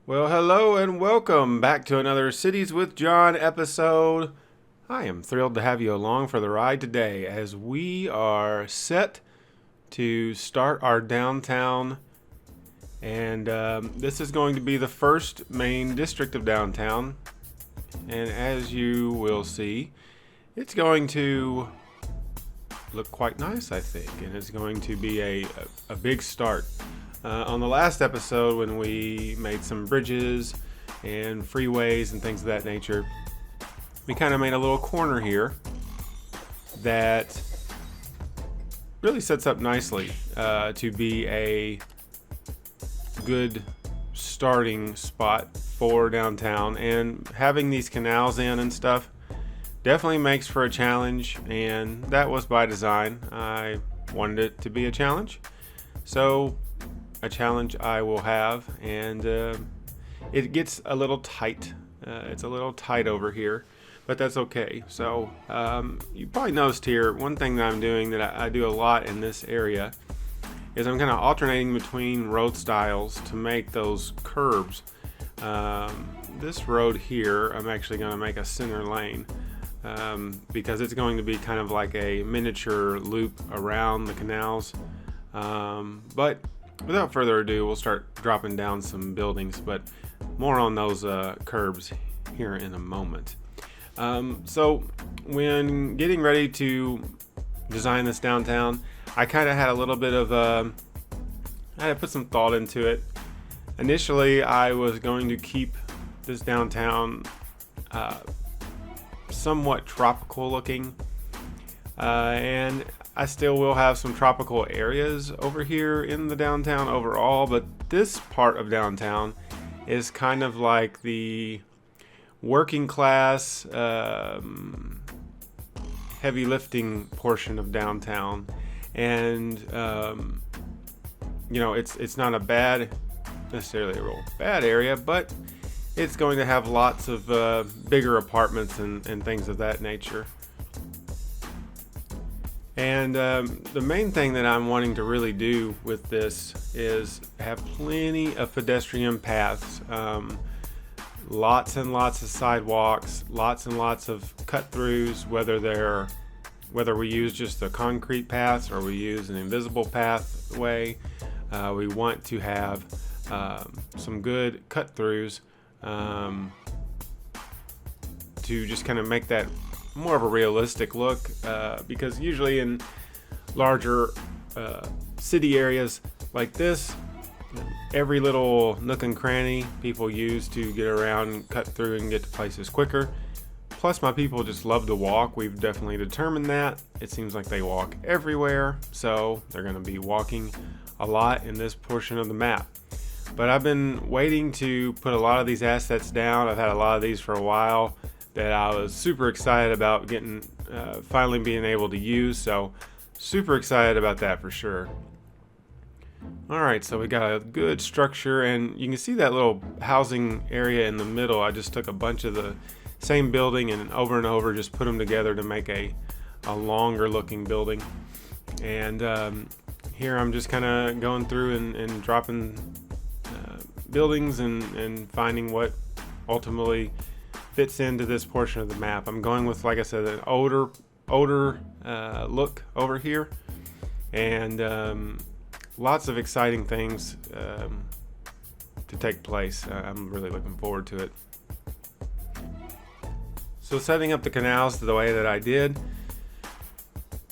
Well, hello and welcome back to another Cities with John episode. I am thrilled to have you along for the ride today as we are set to start our downtown. And this is going to be the first main district of downtown. And as you will see, it's going to look quite nice, I think. And it's going to be a big start. On the last episode, when we made some bridges and freeways and things of that nature, we kind of made a little corner here that really sets up nicely to be a good starting spot for downtown. And having these canals in and stuff definitely makes for a challenge, and that was by design. I wanted it to be a challenge. So a challenge I will have, and it gets a little tight. It's a little tight over here, but that's okay. So you probably noticed here, one thing that I'm doing that I do a lot in this area is I'm kind of alternating between road styles to make those curbs. This road here, I'm actually going to make a center lane because it's going to be kind of like a miniature loop around the canals. But without further ado, we'll start dropping down some buildings, but more on those curbs here in a moment. So when getting ready to design this downtown, I kind of had a little bit of I had to put some thought into it. Initially, I was going to keep this downtown somewhat tropical looking, and I still will have some tropical areas over here in the downtown overall, but this part of downtown is kind of like the working class, heavy lifting portion of downtown. And, it's not a necessarily a real bad area, but it's going to have lots of bigger apartments and things of that nature. And the main thing that I'm wanting to really do with this is have plenty of pedestrian paths, lots and lots of sidewalks, lots and lots of cut-throughs, whether we use just the concrete paths or we use an invisible pathway. We want to have some good cut-throughs to just kind of make that more of a realistic look, because usually in larger city areas like this, every little nook and cranny people use to get around, cut through, and get to places quicker. Plus, my people just love to walk. We've definitely determined that. It seems like they walk everywhere, so they're going to be walking a lot in this portion of the map. But I've been waiting to put a lot of these assets down. I've had a lot of these for a while that I was super excited about getting, finally being able to use. So super excited about that for sure. All right, so we got a good structure, and you can see that little housing area in the middle. I just took a bunch of the same building and over just put them together to make a longer looking building. And here I'm just kind of going through and dropping buildings and finding what ultimately fits into this portion of the map. I'm going with, like I said, an older look over here, and lots of exciting things to take place. I'm really looking forward to it. So setting up the canals the way that I did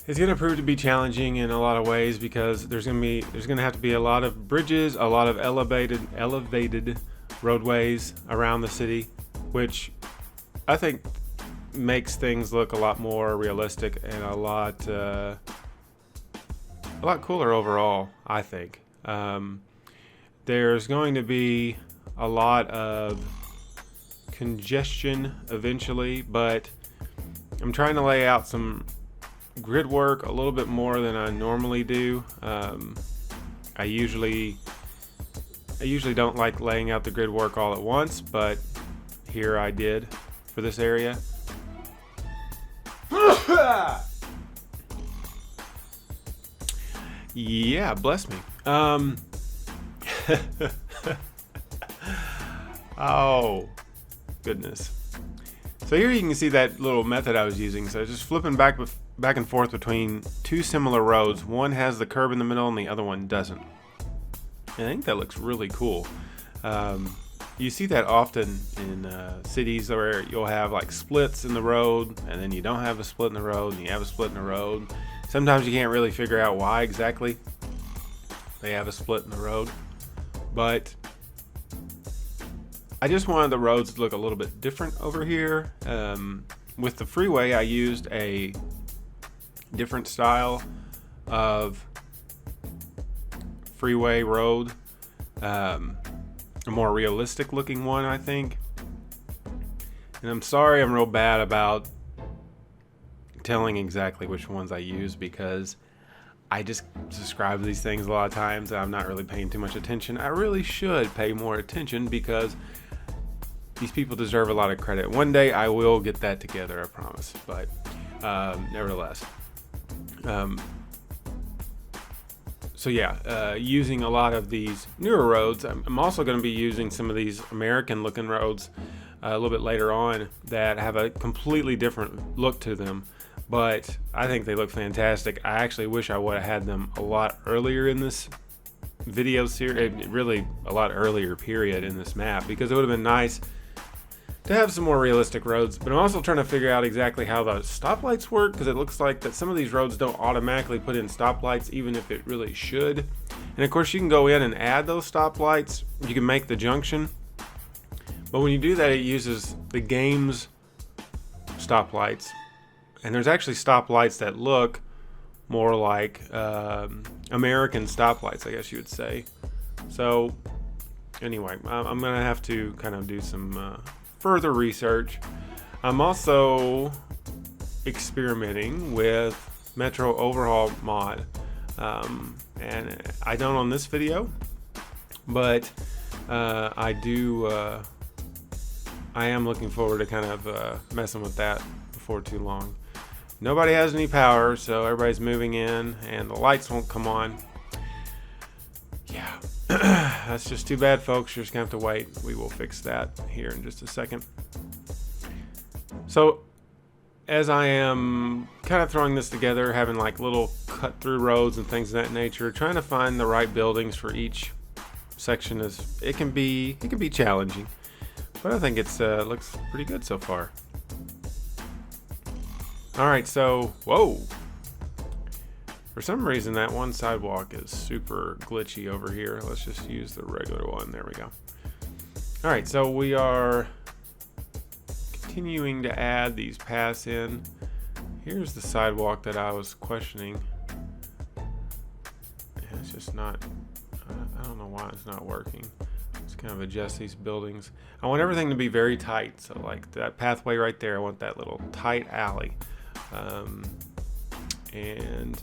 is going to prove to be challenging in a lot of ways, because there's going to have to be a lot of bridges, a lot of elevated roadways around the city, which I think makes things look a lot more realistic and a lot cooler overall, I think. There's going to be a lot of congestion eventually, but I'm trying to lay out some grid work a little bit more than I normally do. I usually don't like laying out the grid work all at once, but here I did for this area. Yeah, bless me. Oh, goodness. So here you can see that little method I was using. So just flipping back and forth between two similar roads. One has the curb in the middle and the other one doesn't. And I think that looks really cool. You see that often in cities where you'll have like splits in the road, and then you don't have a split in the road, and you have a split in the road. Sometimes you can't really figure out why exactly they have a split in the road. But I just wanted the roads to look a little bit different over here. With the freeway, I used a different style of freeway road, a more realistic looking one, I think. And I'm sorry I'm real bad about telling exactly which ones I use, because I just describe these things a lot of times and I'm not really paying too much attention. I really should pay more attention, because these people deserve a lot of credit. One day I will get that together, I promise. But nevertheless. So yeah, using a lot of these newer roads. I'm also going to be using some of these American looking roads a little bit later on that have a completely different look to them. But I think they look fantastic. I actually wish I would have had them a lot earlier in this video series, really a lot earlier period in this map, because it would have been nice to have some more realistic roads. But I'm also trying to figure out exactly how the stoplights work, because it looks like that some of these roads don't automatically put in stoplights, even if it really should. And of course you can go in and add those stoplights. You can make the junction, but when you do that, it uses the game's stoplights. And there's actually stoplights that look more like American stoplights, I guess you would say. So anyway, I'm gonna have to kind of do some further research. I'm also experimenting with Metro Overhaul mod, and I don't on this video, but I am looking forward to kind of messing with that before too long. Nobody has any power, so everybody's moving in and the lights won't come on. Yeah. That's just too bad, folks. You're just gonna have to wait. We will fix that here in just a second. So as I am kind of throwing this together, having like little cut through roads and things of that nature, trying to find the right buildings for each section, it can be challenging, but I think it's looks pretty good so far. All right, so whoa. For some reason, that one sidewalk is super glitchy over here. Let's just use the regular one. There we go. All right, so we are continuing to add these paths in. Here's the sidewalk that I was questioning. It's just not, I don't know why it's not working. Let's kind of adjust these buildings. I want everything to be very tight. So like that pathway right there, I want that little tight alley. And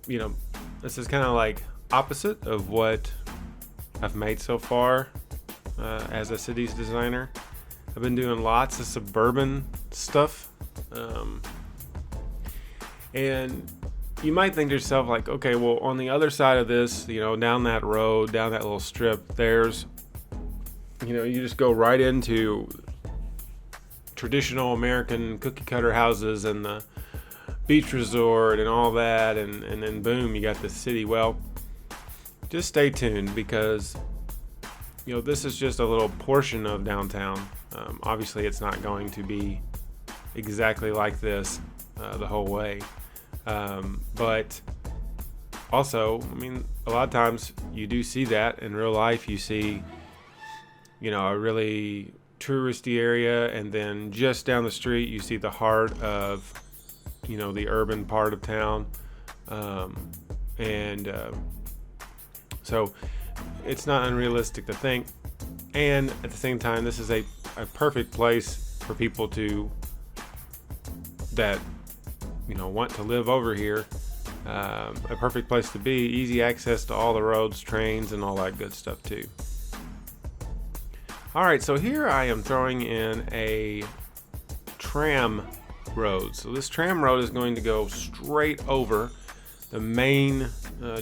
you know, this is kind of like opposite of what I've made so far as a cities designer. I've been doing lots of suburban stuff, and you might think to yourself like, okay, well, on the other side of this, you know, down that road, down that little strip, there's, you know, you just go right into traditional American cookie cutter houses and the beach resort and all that, and then boom, you got the city. Well, just stay tuned, because you know, this is just a little portion of downtown. Obviously it's not going to be exactly like this the whole way, but also, I mean, a lot of times you do see that in real life. You see, you know, a really touristy area, and then just down the street you see the heart of, you know, the urban part of town, so it's not unrealistic to think. And at the same time, this is a perfect place for people that, you know, want to live over here. A perfect place to be, easy access to all the roads, trains, and all that good stuff too. All right, so here I am throwing in a tram road. So this tram road is going to go straight over main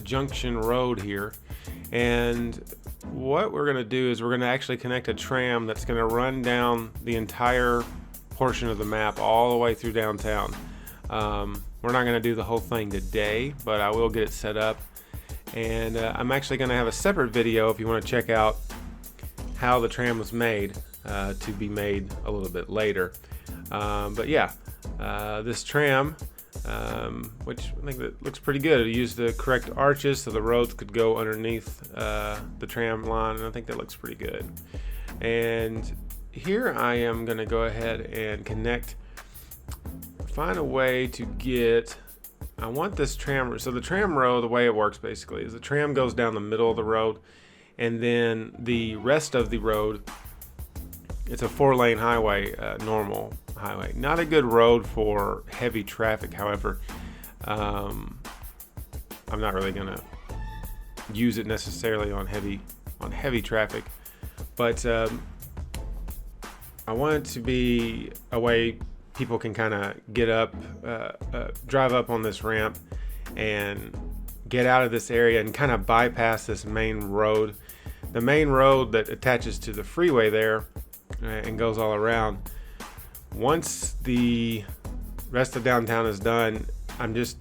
junction road here. And what we're going to do is we're going to actually connect a tram that's going to run down the entire portion of the map all the way through downtown. We're not going to do the whole thing today, but I will get it set up. And I'm actually going to have a separate video if you want to check out how the tram was made, to be made a little bit later. But yeah, this tram, which I think that looks pretty good. It used the correct arches so the roads could go underneath the tram line, and I think that looks pretty good. And here I am going to go ahead and find a way to get, I want this tram, so the tram road, the way it works basically is the tram goes down the middle of the road, and then the rest of the road, it's a 4-lane highway, normal highway. Not a good road for heavy traffic, however. I'm not really gonna use it necessarily on heavy traffic, but I want it to be a way people can kind of get up, drive up on this ramp and get out of this area and kind of bypass this main road. The main road that attaches to the freeway there and goes all around. Once the rest of downtown is done, I'm just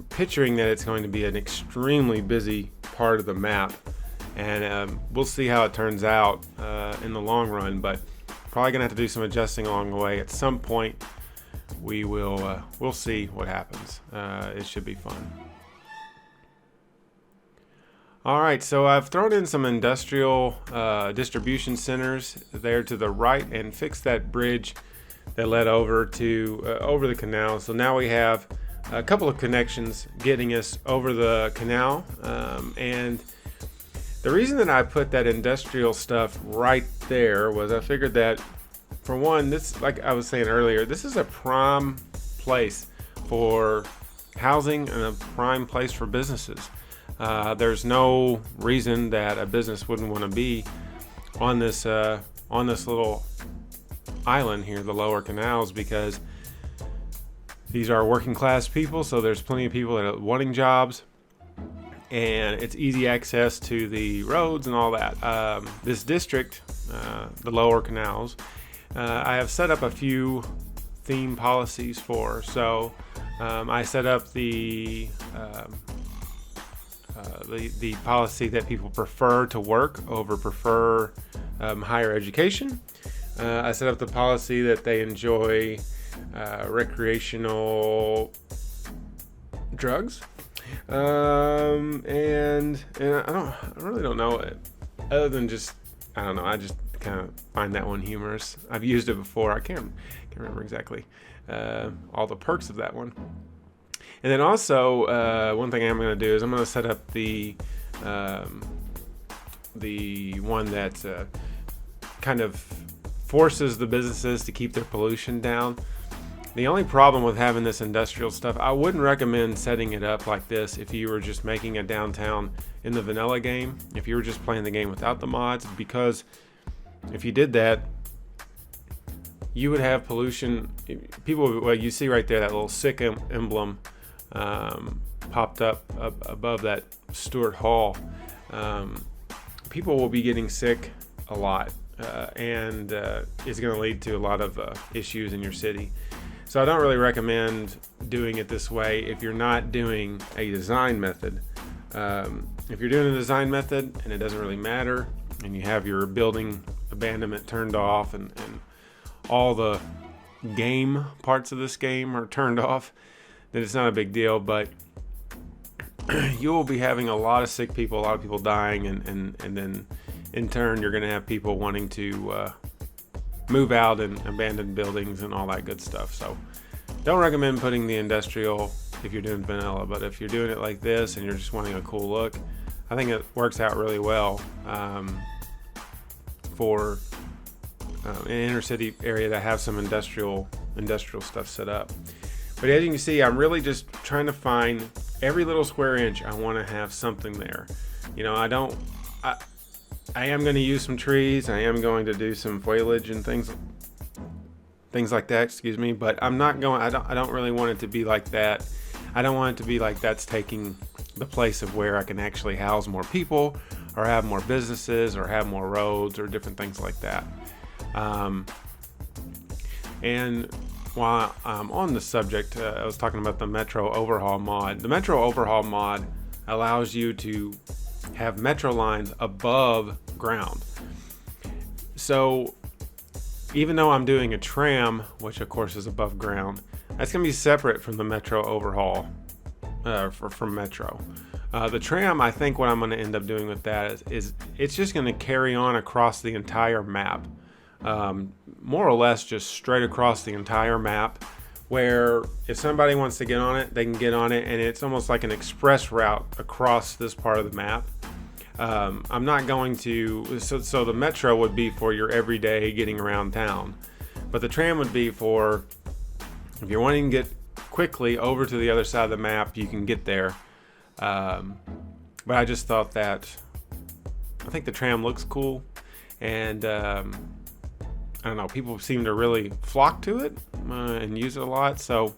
picturing that it's going to be an extremely busy part of the map, and we'll see how it turns out in the long run, but probably gonna have to do some adjusting along the way. At some point we'll see what happens. It should be fun. Alright, so I've thrown in some industrial distribution centers there to the right and fixed that bridge that led over to over the canal. So now we have a couple of connections getting us over the canal, and the reason that I put that industrial stuff right there was I figured that, for one, this, like I was saying earlier, this is a prime place for housing and a prime place for businesses. There's no reason that a business wouldn't want to be on this little island here, the Lower Canals, because these are working class people, so there's plenty of people that are wanting jobs, and it's easy access to the roads and all that. This district, the Lower Canals, I have set up a few theme policies for. So I set up the policy that people prefer to work over prefer higher education. I set up the policy that they enjoy recreational drugs. And I really don't know it, other than just, I don't know, I just kind of find that one humorous. I've used it before. I can't remember exactly all the perks of that one. And then also, one thing I'm going to do is I'm going to set up the one that kind of forces the businesses to keep their pollution down. The only problem with having this industrial stuff, I wouldn't recommend setting it up like this if you were just making a downtown in the vanilla game, if you were just playing the game without the mods, because if you did that, you would have pollution. People, well, you see right there that little sick emblem popped up above that Stuart Hall. People will be getting sick a lot, and it's going to lead to a lot of issues in your city. So I don't really recommend doing it this way if you're not doing a design method. If you're doing a design method and it doesn't really matter, and you have your building abandonment turned off, and all the game parts of this game are turned off, then it's not a big deal. But you will be having a lot of sick people, a lot of people dying, and then in turn you're going to have people wanting to move out and abandon buildings and all that good stuff. So don't recommend putting the industrial if you're doing vanilla, but if you're doing it like this and you're just wanting a cool look, I think it works out really well for an inner city area that have some industrial stuff set up. But as you can see, I'm really just trying to find every little square inch. I want to have something there. You know, I am going to use some trees. I am going to do some foliage and things like that. Excuse me, but I'm not going. I don't really want it to be like that. I don't want it to be like that's taking the place of where I can actually house more people or have more businesses or have more roads or different things like that. And while I'm on the subject, I was talking about the Metro Overhaul mod. The Metro Overhaul mod allows you to have metro lines above ground. So even though I'm doing a tram, which of course is above ground, that's going to be separate from the Metro Overhaul from Metro. The tram, I think what I'm going to end up doing with that is it's just going to carry on across the entire map. More or less just straight across the entire map, where if somebody wants to get on it, they can get on it, and it's almost like an express route across this part of the map. I'm not going to, so the metro would be for your everyday getting around town, but the tram would be for if you're wanting to get quickly over to the other side of the map, you can get there. But I just thought that, I think the tram looks cool, and I don't know, people seem to really flock to it and use it a lot, so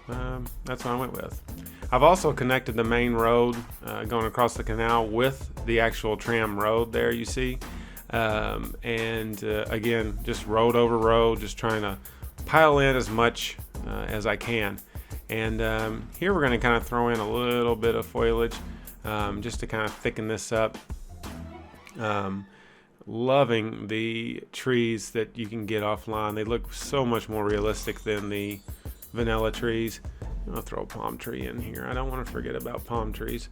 that's what I went with. I've also connected the main road going across the canal with the actual tram road there, you see. And again, just road over road, just trying to pile in as much as I can. And here we're going to kind of throw in a little bit of foliage just to kind of thicken this up. Loving the trees that you can get offline. They look so much more realistic than the vanilla trees. I'll throw a palm tree in here. I don't want to forget about palm trees.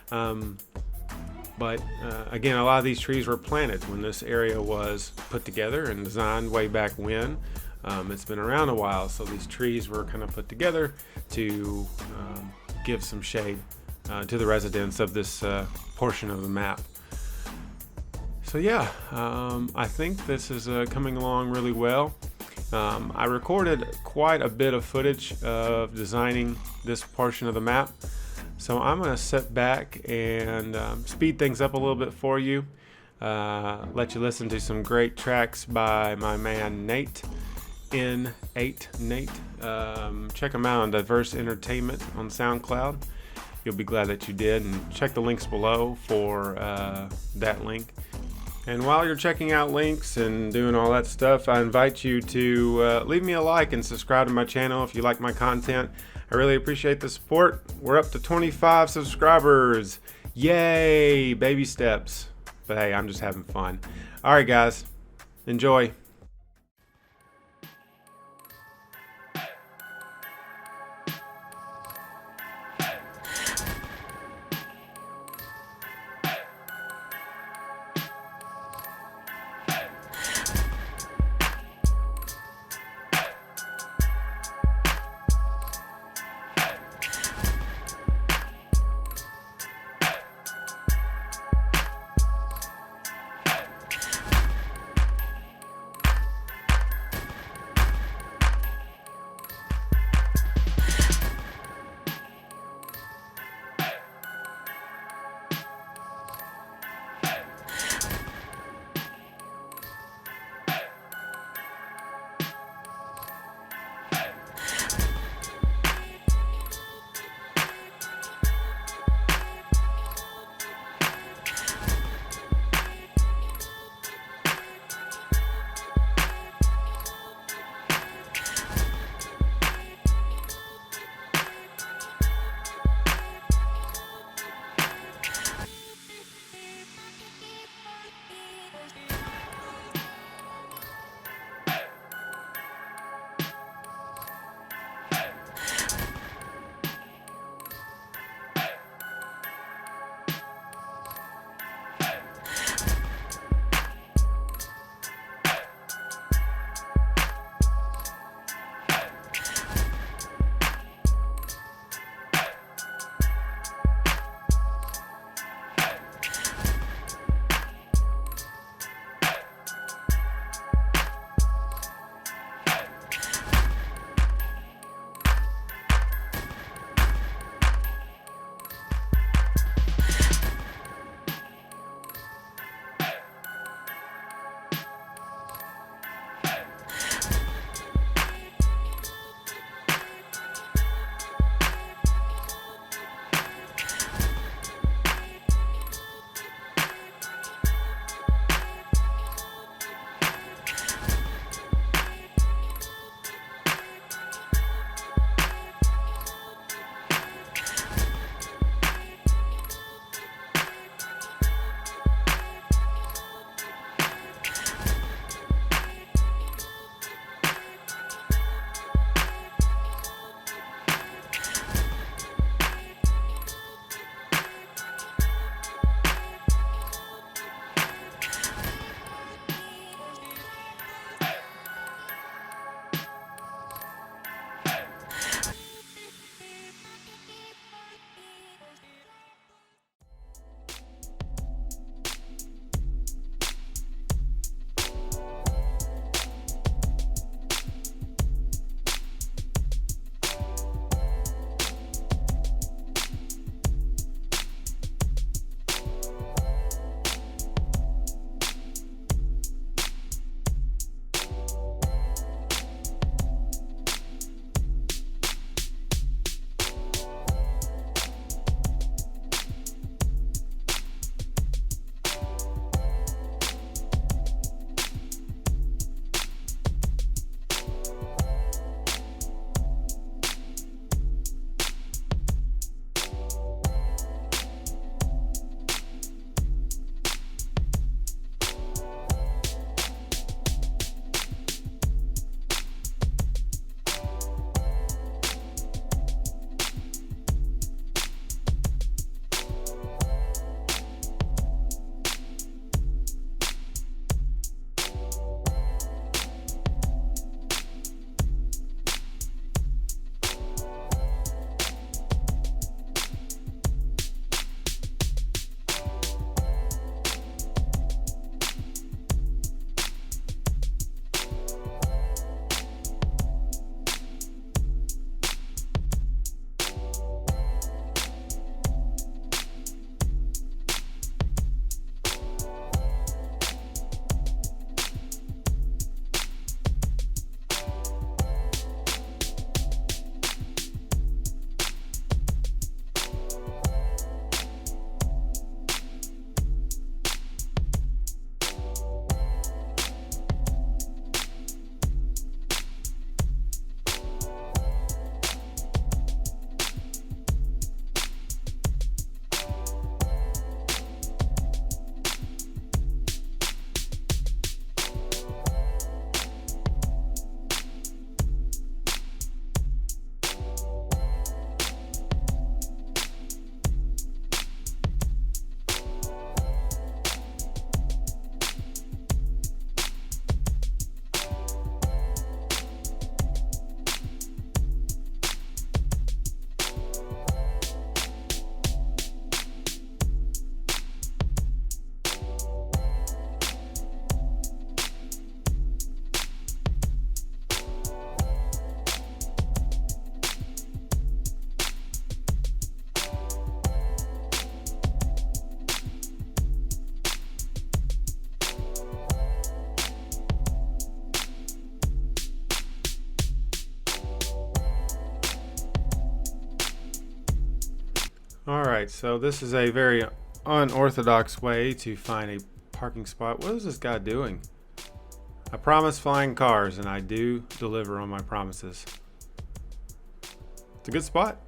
But again, a lot of these trees were planted when this area was put together and designed way back when. It's been around a while, so these trees were kind of put together to give some shade to the residents of this portion of the map. So yeah, I think this is coming along really well. I recorded quite a bit of footage of designing this portion of the map, so I'm going to sit back and speed things up a little bit for you, let you listen to some great tracks by my man Nate, N8 Nate. Check him out on Diverse Entertainment on SoundCloud. You'll be glad that you did, and check the links below for that link. And while you're checking out links and doing all that stuff, I invite you to leave me a like and subscribe to my channel if you like my content. I really appreciate the support. We're up to 25 subscribers. Yay! Baby steps. But hey, I'm just having fun. All right, guys. Enjoy. All right, so this is a very unorthodox way to find a parking spot. What is this guy doing? I promise flying cars, and I do deliver on my promises. It's a good spot.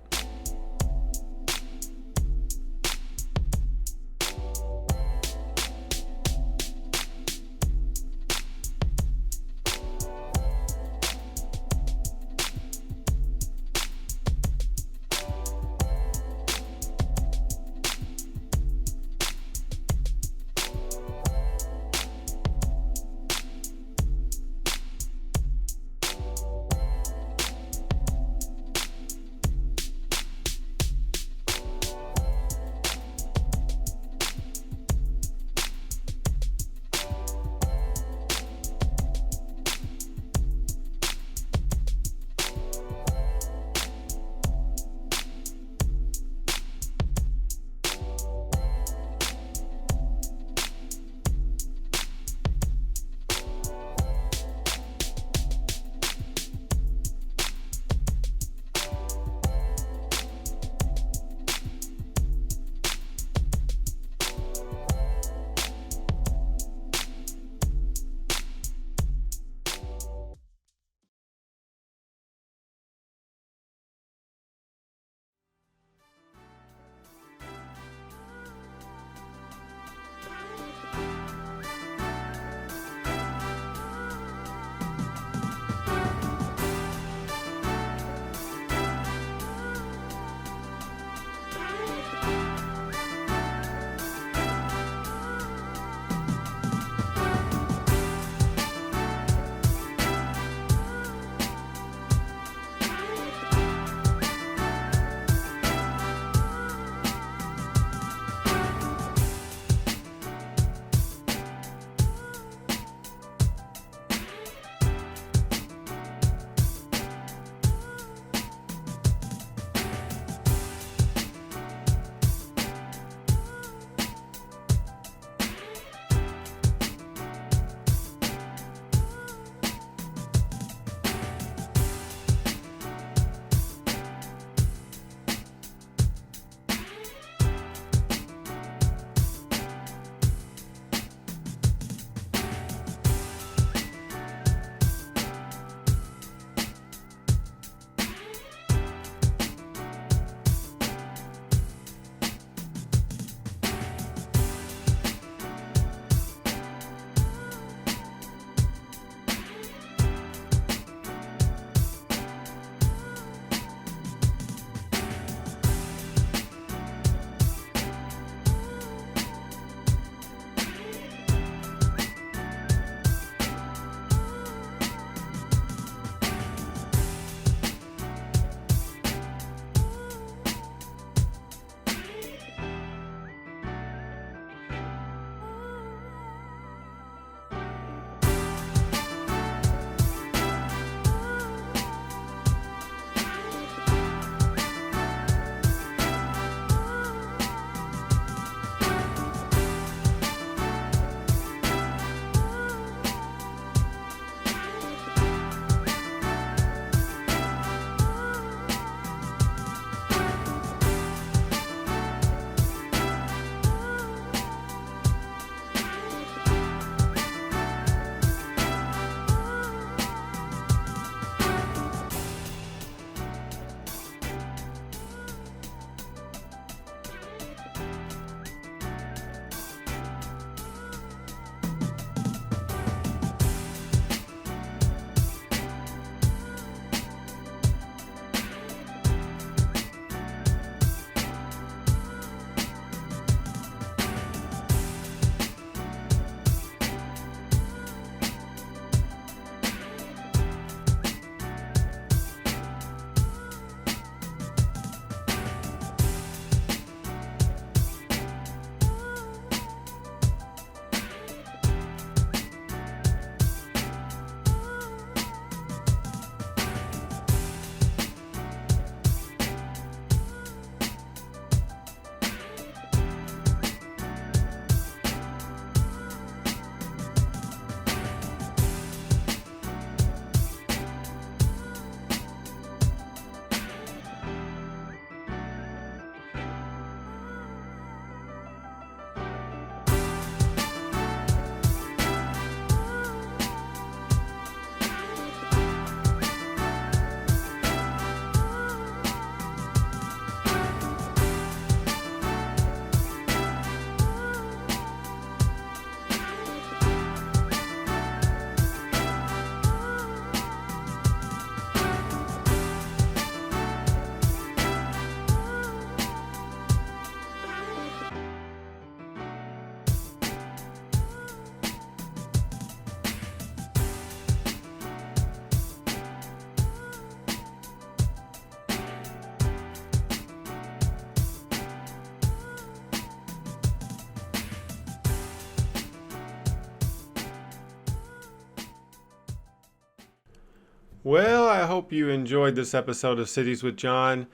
Well, I hope you enjoyed this episode of Cities with John,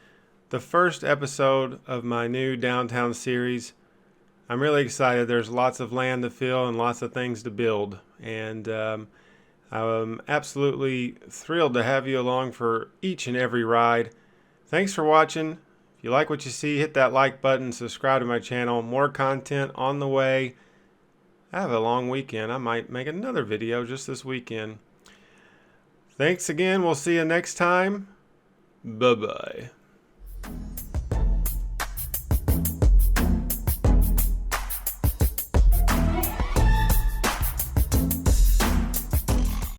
the first episode of my new downtown series. I'm really excited. There's lots of land to fill and lots of things to build. And I'm absolutely thrilled to have you along for each and every ride. Thanks for watching. If you like what you see, hit that like button, subscribe to my channel. More content on the way. I have a long weekend. I might make another video just this weekend. Thanks again. We'll see you next time. Bye-bye.